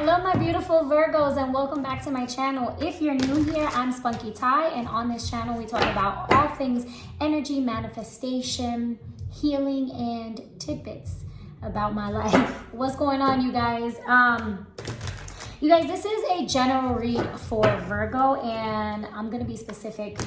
Hello my beautiful Virgos and welcome back to my channel. If you're new here, I'm SPUNKYTAI, and on this channel we talk about all things energy, manifestation, healing, and tidbits about my life. What's going on, you guys? You guys, this is a general read for Virgo, and I'm gonna be specific.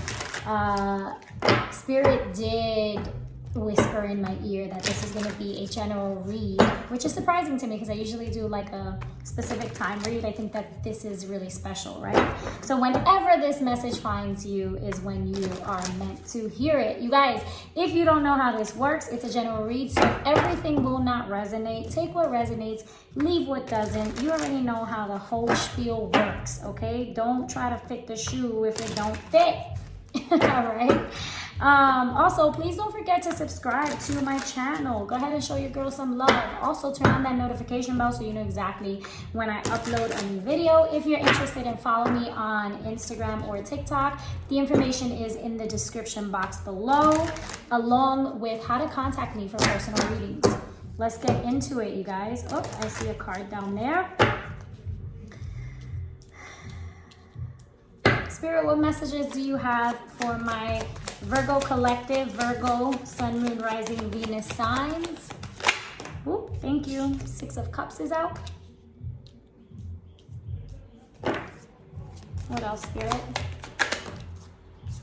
Spirit did whisper in my ear that this is going to be a general read, which is surprising to me because I usually do like a specific time read. I think that this is really special, right? So whenever this message finds you is when you are meant to hear it. You guys, if you don't know how this works, it's a general read, so everything will not resonate. Take what resonates, leave what doesn't. You already know how the whole spiel works, okay? Don't try to fit the shoe if it don't fit. All right. Also, please don't forget to subscribe to my channel. Go ahead and show your girl some love. Also, turn on that notification bell so you know exactly when I upload a new video. If you're interested in following me on Instagram or TikTok, the information is in the description box below, along with how to contact me for personal readings. Let's get into it, you guys. Oh, I see a card down there. Spirit, what messages do you have for my Virgo collective, Virgo, Sun, Moon, Rising, Venus signs? Ooh, thank you. 6 of Cups is out. What else, Spirit?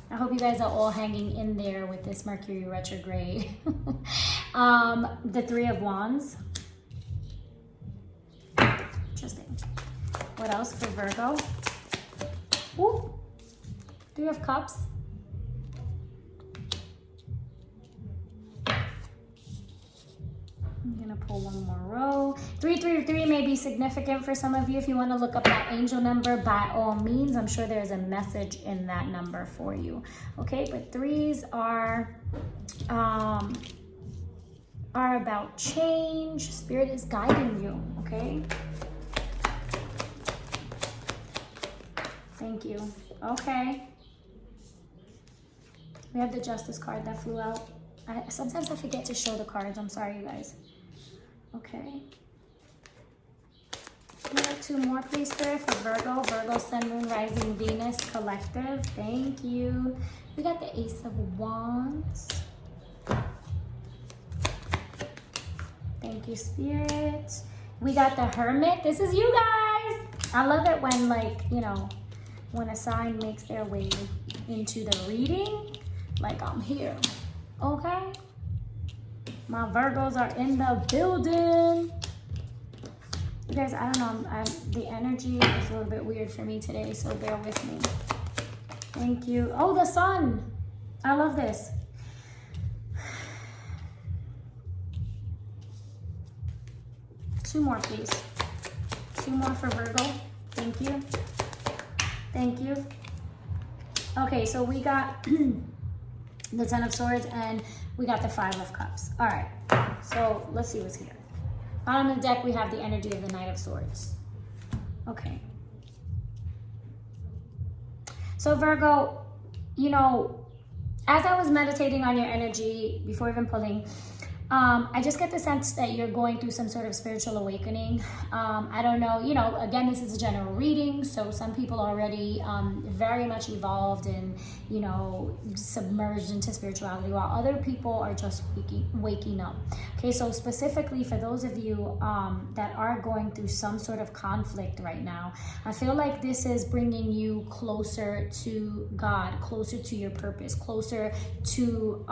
I hope you guys are all hanging in there with this Mercury retrograde. The 3 of Wands. Interesting. What else for Virgo? Ooh, 3 of Cups. I'm gonna pull one more row. 333 may be significant for some of you. If you want to look up that angel number, by all means, I'm sure there's a message in that number for you. Okay, but 3s are about change. Spirit is guiding you, okay? Thank you. Okay. We have the Justice card that flew out. Sometimes I forget to show the cards. I'm sorry, you guys. Okay. We have 2 more, please, Spirit, for Virgo. Virgo, Sun, Moon, Rising, Venus, collective. Thank you. We got the Ace of Wands. Thank you, Spirit. We got the Hermit. This is you guys. I love it when, like, you know, when a sign makes their way into the reading, like I'm here, okay? My Virgos are in the building. You guys, I don't know, the energy is a little bit weird for me today, so bear with me. Thank you. Oh, the Sun. I love this. Two more, please. 2 more for Virgo. Thank you. Thank you. Okay, so we got the 10 of Swords and we got the 5 of Cups. All right, so let's see what's here. Bottom of the deck, we have the energy of the Knight of Swords. Okay. So Virgo, you know, as I was meditating on your energy before even pulling, I just get the sense that you're going through some sort of spiritual awakening. I don't know, you know, again, this is a general reading, so some people are already very much evolved and, you know, submerged into spirituality, while other people are just waking up. Okay, so specifically for those of you that are going through some sort of conflict right now, I feel like this is bringing you closer to God, closer to your purpose, closer to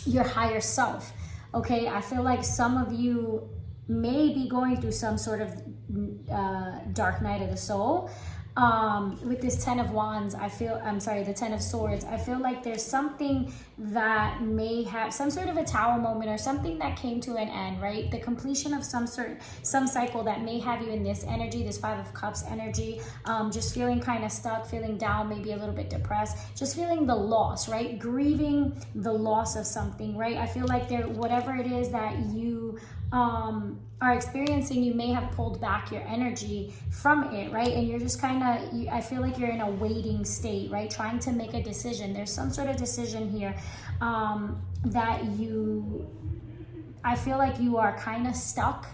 your higher self. Okay, I feel like some of you may be going through some sort of dark night of the soul. With this 10 of Wands, the 10 of Swords, I feel like there's something that may have some sort of a tower moment or something that came to an end, right? The completion of some cycle that may have you in this energy, this 5 of Cups energy, just feeling kind of stuck, feeling down, maybe a little bit depressed, just feeling the loss, right? Grieving the loss of something, right? I feel like whatever it is that you are experiencing, you may have pulled back your energy from it, right? And you're just kind of, I feel like you're in a waiting state, right? Trying to make a decision. There's some sort of decision here that I feel like you are kind of stuck,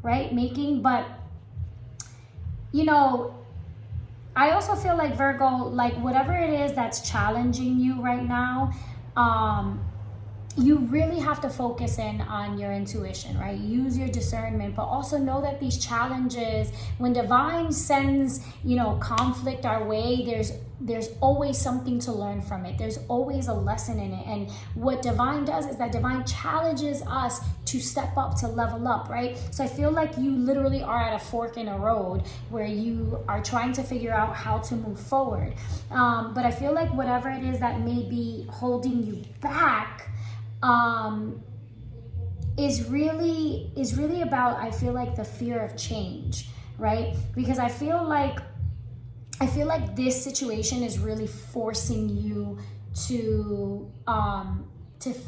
right? Making, but you know, I also feel like Virgo, like whatever it is that's challenging you right now, you really have to focus in on your intuition, right? Use your discernment, but also know that these challenges, when divine sends, you know, conflict our way, there's always something to learn from it. There's always a lesson in it. And what divine does is that divine challenges us to step up, to level up, right? So I feel like you literally are at a fork in a road where you are trying to figure out how to move forward. But I feel like whatever it is that may be holding you back, is really about, I feel like, the fear of change, right? Because I feel like this situation is really forcing you to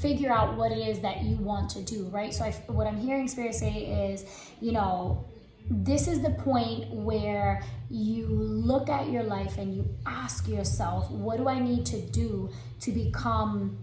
figure out what it is that you want to do, right? So what I'm hearing Spirit say is, you know, this is the point where you look at your life and you ask yourself, what do I need to do to become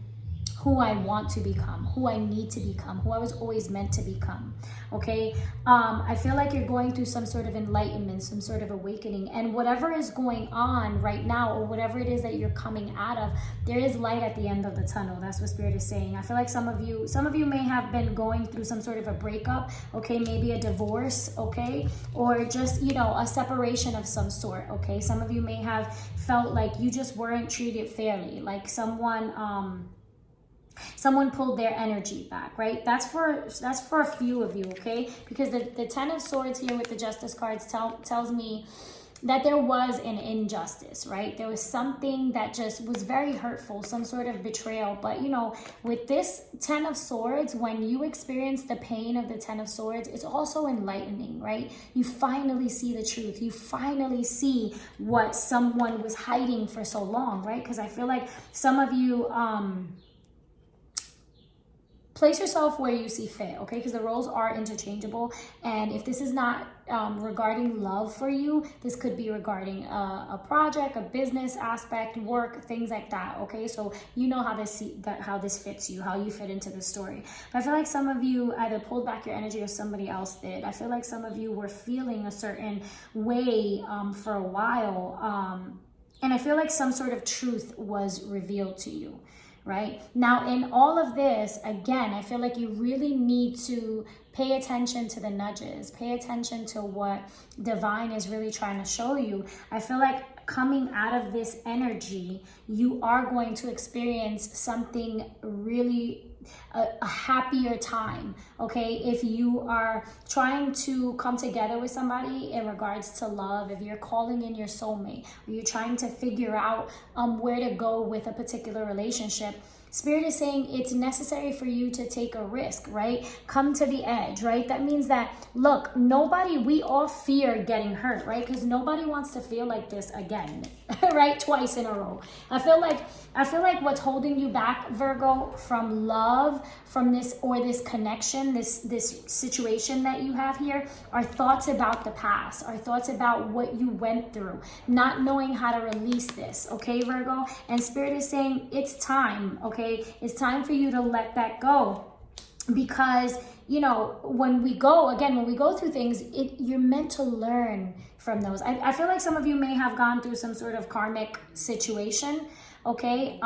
who I want to become, who I need to become, who I was always meant to become, okay? I feel like you're going through some sort of enlightenment, some sort of awakening, and whatever is going on right now, or whatever it is that you're coming out of, there is light at the end of the tunnel. That's what Spirit is saying. I feel like some of you may have been going through some sort of a breakup, okay? Maybe a divorce, okay? Or just, you know, a separation of some sort, okay? Some of you may have felt like you just weren't treated fairly, like someone pulled their energy back, right? That's for a few of you, okay? Because the Ten of Swords here with the Justice cards tells me that there was an injustice, right? There was something that just was very hurtful, some sort of betrayal. But, you know, with this Ten of Swords, when you experience the pain of the Ten of Swords, it's also enlightening, right? You finally see the truth. You finally see what someone was hiding for so long, right? Because I feel like some of you, place yourself where you see fit, okay? Because the roles are interchangeable. And if this is not regarding love for you, this could be regarding a project, a business aspect, work, things like that, okay? So you know how this fits you, how you fit into the story. But I feel like some of you either pulled back your energy or somebody else did. I feel like some of you were feeling a certain way for a while. And I feel like some sort of truth was revealed to you. Right now, in all of this, again, I feel like you really need to pay attention to the nudges, pay attention to what divine is really trying to show you. I feel like coming out of this energy, you are going to experience something really a happier time, okay? If you are trying to come together with somebody in regards to love, if you're calling in your soulmate, or you're trying to figure out where to go with a particular relationship, Spirit is saying it's necessary for you to take a risk, right? Come to the edge, right? That means that, look, we all fear getting hurt, right? Because nobody wants to feel like this again, right? Twice in a row. I feel like what's holding you back, Virgo, from love, from this connection, this situation that you have here, are thoughts about the past, are thoughts about what you went through, not knowing how to release this, okay, Virgo? And Spirit is saying it's time, okay? It's time for you to let that go. Because, you know, when we go through things, you're meant to learn from those. I feel like some of you may have gone through some sort of karmic situation, okay?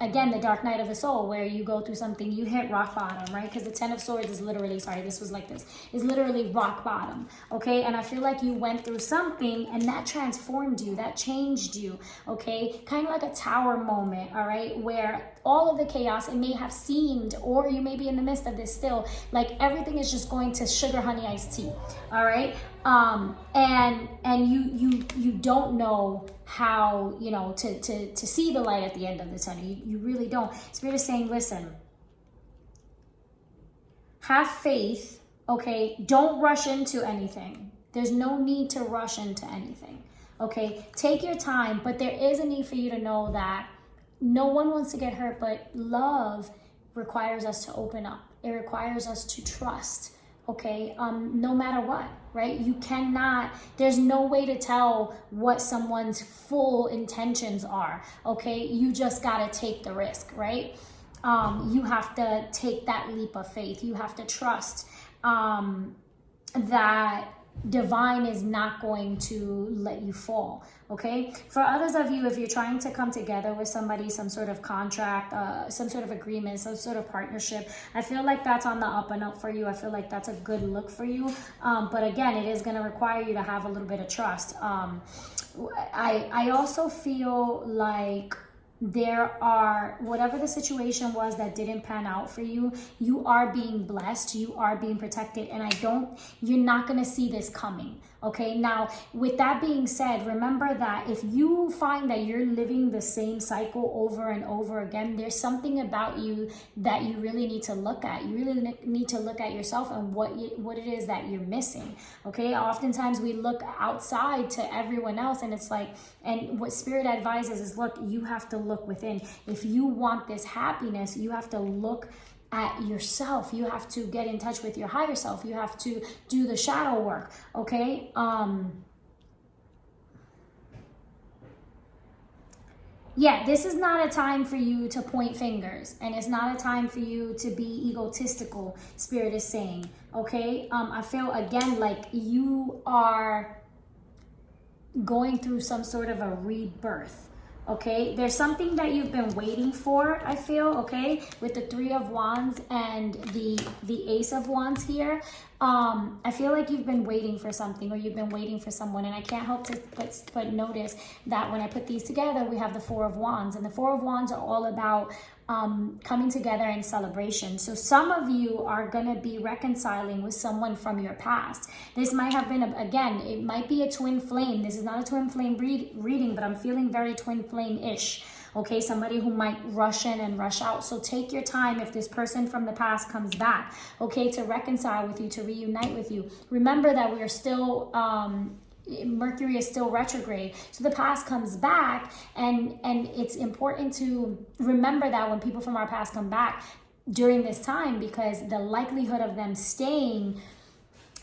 Again, the dark night of the soul, where you go through something, you hit rock bottom, right? Because the Ten of Swords is literally, is literally rock bottom, okay? And I feel like you went through something and that transformed you, that changed you, okay? Kind of like a tower moment, all right? Where all of the chaos, it may have seemed, or you may be in the midst of this still, like everything is just going to sugar honey iced tea, all right? And you don't know how, you know, to see the light at the end of the tunnel. You really don't. Spirit is saying, listen, have faith, okay? Don't rush into anything. There's no need to rush into anything, okay? Take your time, but there is a need for you to know that no one wants to get hurt, but love requires us to open up. It requires us to trust, okay? No matter what, right? You cannot, there's no way to tell what someone's full intentions are, okay? You just gotta take the risk, right? You have to take that leap of faith. You have to trust that divine is not going to let you fall. Okay, for others of you, if you're trying to come together with somebody, some sort of contract, some sort of agreement, some sort of partnership, I feel like that's on the up and up for you. I feel like that's a good look for you, but again, it is going to require you to have a little bit of trust. I also feel like there are, whatever the situation was that didn't pan out for you, you are being blessed, you are being protected, and you're not going to see this coming. Okay, now with that being said, remember that if you find that you're living the same cycle over and over again, there's something about you that you really need to look at. You really need to look at yourself and what it is that you're missing. Okay, oftentimes we look outside to everyone else, and it's like, and what Spirit advises is, look, you have to look within. If you want this happiness, you have to look at yourself. You have to get in touch with your higher self. You have to do the shadow work. Okay, yeah, this is not a time for you to point fingers, and it's not a time for you to be egotistical, Spirit is saying. Okay, I feel again like you are going through some sort of a rebirth. Okay, there's something that you've been waiting for, I feel, okay, with the Three of Wands and the Ace of Wands here. I feel like you've been waiting for something, or you've been waiting for someone, and I can't help to but notice that when I put these together, we have the Four of Wands, and the Four of Wands are all about coming together in celebration. So some of you are going to be reconciling with someone from your past. This might have been, again, it might be a twin flame. This is not a twin flame reading, but I'm feeling very twin flame-ish. Okay, somebody who might rush in and rush out. So take your time if this person from the past comes back, okay, to reconcile with you, to reunite with you. Remember that we are still, Mercury is still retrograde. So the past comes back, and it's important to remember that when people from our past come back during this time, because the likelihood of them staying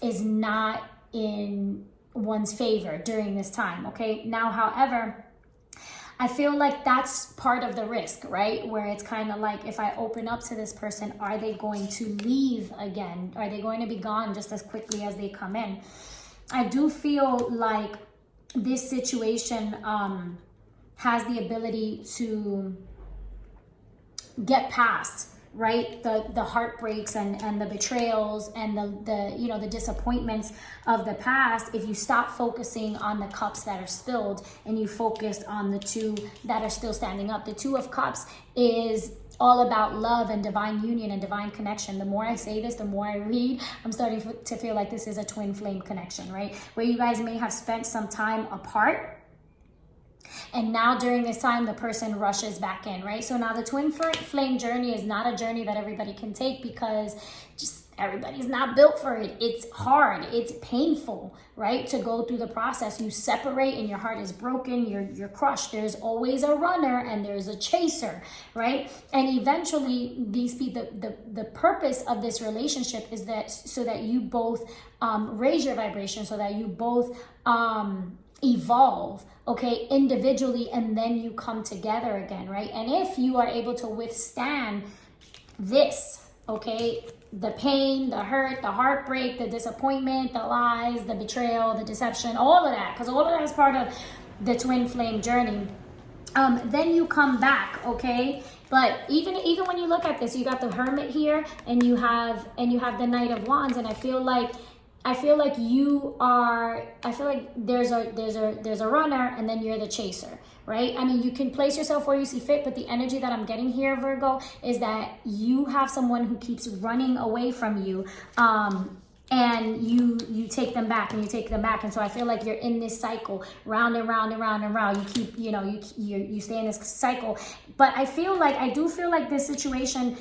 is not in one's favor during this time, okay? Now, however, I feel like that's part of the risk, right? Where it's kind of like, if I open up to this person, are they going to leave again? Are they going to be gone just as quickly as they come in? I do feel like this situation has the ability to get past, right, the heartbreaks and the betrayals and the disappointments of the past, if you stop focusing on the cups that are spilled and you focus on the two that are still standing up. The Two of Cups is all about love and divine union and divine connection. The more I say this, the more I read, I'm starting to feel like this is a twin flame connection, right? Where you guys may have spent some time apart, and now during this time, the person rushes back in, right? So now the twin flame journey is not a journey that everybody can take, because just everybody's not built for it. It's hard, it's painful, right? To go through the process. You separate and your heart is broken, you're crushed. There's always a runner and there's a chaser, right? And eventually the purpose of this relationship is that so that you both raise your vibration, so that you both evolve, okay, individually, and then you come together again, right? And if you are able to withstand this, okay, the pain, the hurt, the heartbreak, the disappointment, the lies, the betrayal, the deception, all of that, because all of that is part of the twin flame journey, then you come back, okay? But even when you look at this, you got the Hermit here, and you have the Knight of Wands, and I feel like there's a runner, and then you're the chaser, right? I mean, you can place yourself where you see fit, but the energy that I'm getting here, Virgo, is that you have someone who keeps running away from you, and you take them back, and you take them back. And so I feel like you're in this cycle, round and round and round and round. You keep, you stay in this cycle. But I do feel like this situation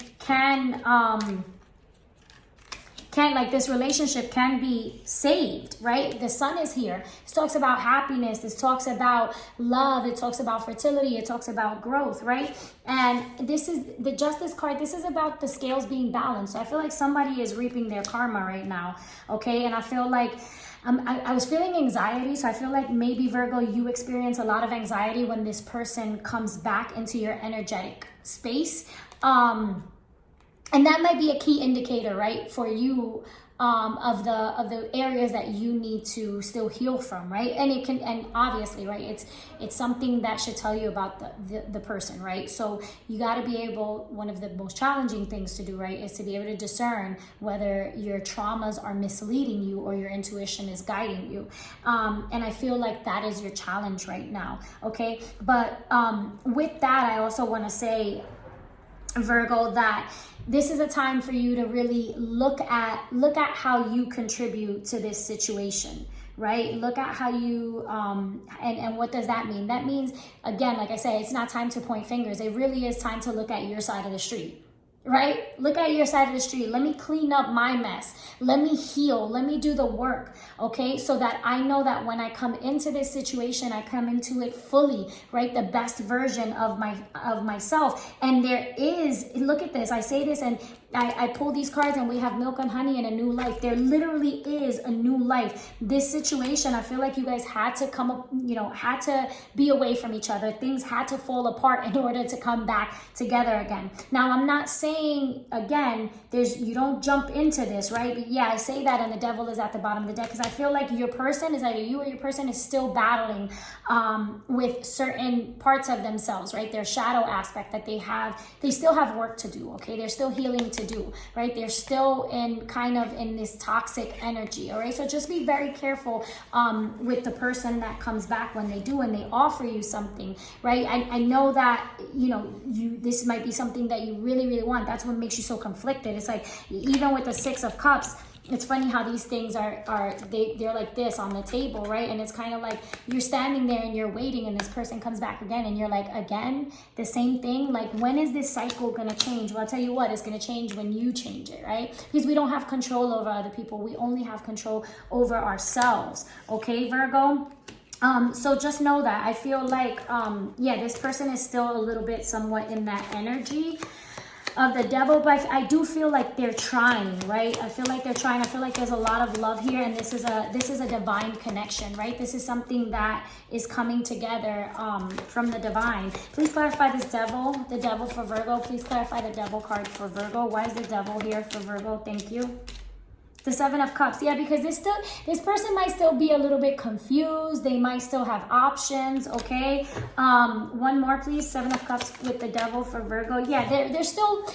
this relationship can be saved, right? The Sun is here. This talks about happiness. This talks about love. It talks about fertility. It talks about growth, right? And this is the Justice card. This is about the scales being balanced. So I feel like somebody is reaping their karma right now, okay? And I feel like I was feeling anxiety, so I feel like maybe, Virgo, you experience a lot of anxiety when this person comes back into your energetic space. And that might be a key indicator, right, for you of the areas that you need to still heal from, right? And it can, and obviously, right, it's something that should tell you about the person, right? So you got to be able, one of the most challenging things to do, right, is to be able to discern whether your traumas are misleading you or your intuition is guiding you. And I feel like that is your challenge right now, okay? But with that, I also want to say, Virgo, that this is a time for you to really look at how you contribute to this situation, right? Look at how you and what does that mean? That means, again, like I say, it's not time to point fingers. It really is time to look at your side of the street. Right? Look at your side of the street. Let me clean up my mess. Let me heal. Let me do the work. Okay? So that I know that when I come into this situation, I come into it fully, right? The best version of myself. And there is, look at this. I say this and I pull these cards and we have milk and honey and a new life. There literally is a new life. This situation, I feel like you guys had to come up, had to be away from each other. Things had to fall apart in order to come back together again. Now, I'm not saying, again, you don't jump into this, right? But yeah, I say that and the devil is at the bottom of the deck because I feel like your person is either you or your person is still battling with certain parts of themselves, right? Their shadow aspect that they still have work to do, okay? They're still healing to do, right? They're still in this toxic energy, all right? So just be very careful with the person that comes back when they do and they offer you something, right? I know that, this might be something that you really, really want. That's what makes you so conflicted. It's like, even with the Six of Cups, it's funny how these things they're like this on the table, right? And it's kind of like you're standing there and you're waiting and this person comes back again and you're like, again, the same thing? Like, when is this cycle going to change? Well, I'll tell you what, it's going to change when you change it, right? Because we don't have control over other people. We only have control over ourselves. Okay, Virgo? So just know that. I feel like, this person is still a little bit somewhat in that energy of the devil, but I do feel like they're trying, right? I feel like they're trying. I feel like there's a lot of love here, and this is a divine connection, right? This is something that is coming together from the divine. Please clarify the devil for Virgo. Please clarify the devil card for Virgo. Why is the devil here for Virgo? Thank you. The Seven of Cups. Yeah, because this person might still be a little bit confused. They might still have options, okay? One more, please. Seven of Cups with the devil for Virgo. Yeah, there's still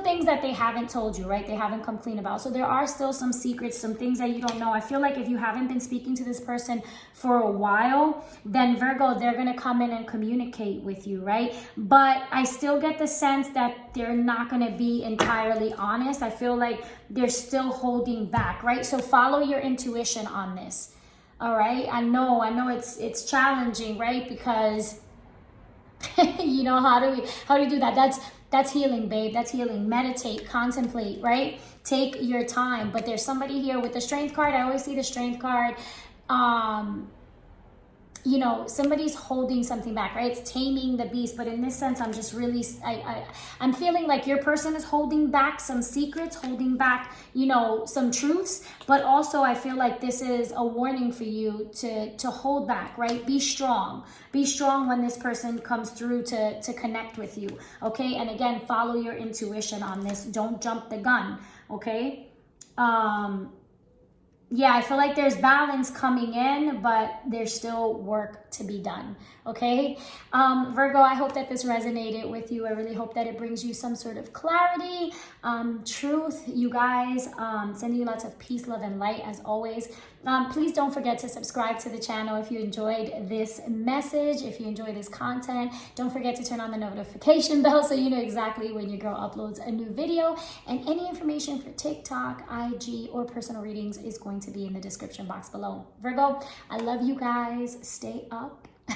things that they haven't told you, right? They haven't come clean about. So there are still some secrets, some things that you don't know. I feel like if you haven't been speaking to this person for a while, then Virgo, they're going to come in and communicate with you, right? But I still get the sense that they're not going to be entirely honest. I feel like they're still holding back, right? So follow your intuition on this. All right? I know it's challenging, right? Because how do you do that? That's healing, babe. That's healing. Meditate, contemplate, right? Take your time. But there's somebody here with the Strength card. I always see the Strength card. Somebody's holding something back, right? It's taming the beast. But in this sense, I'm just really, I'm feeling like your person is holding back some secrets, holding back, some truths. But also I feel like this is a warning for you to hold back, right? Be strong. Be strong when this person comes through to connect with you, okay? And again, follow your intuition on this. Don't jump the gun, okay? Yeah, I feel like there's balance coming in, but there's still work to be done, okay? Virgo, I hope that this resonated with you. I really hope that it brings you some sort of clarity, truth, you guys. Sending you lots of peace, love, and light as always. Please don't forget to subscribe to the channel if you enjoyed this message, if you enjoy this content. Don't forget to turn on the notification bell so you know exactly when your girl uploads a new video. And any information for TikTok, IG, or personal readings is going to be in the description box below. Virgo, I love you guys. Stay up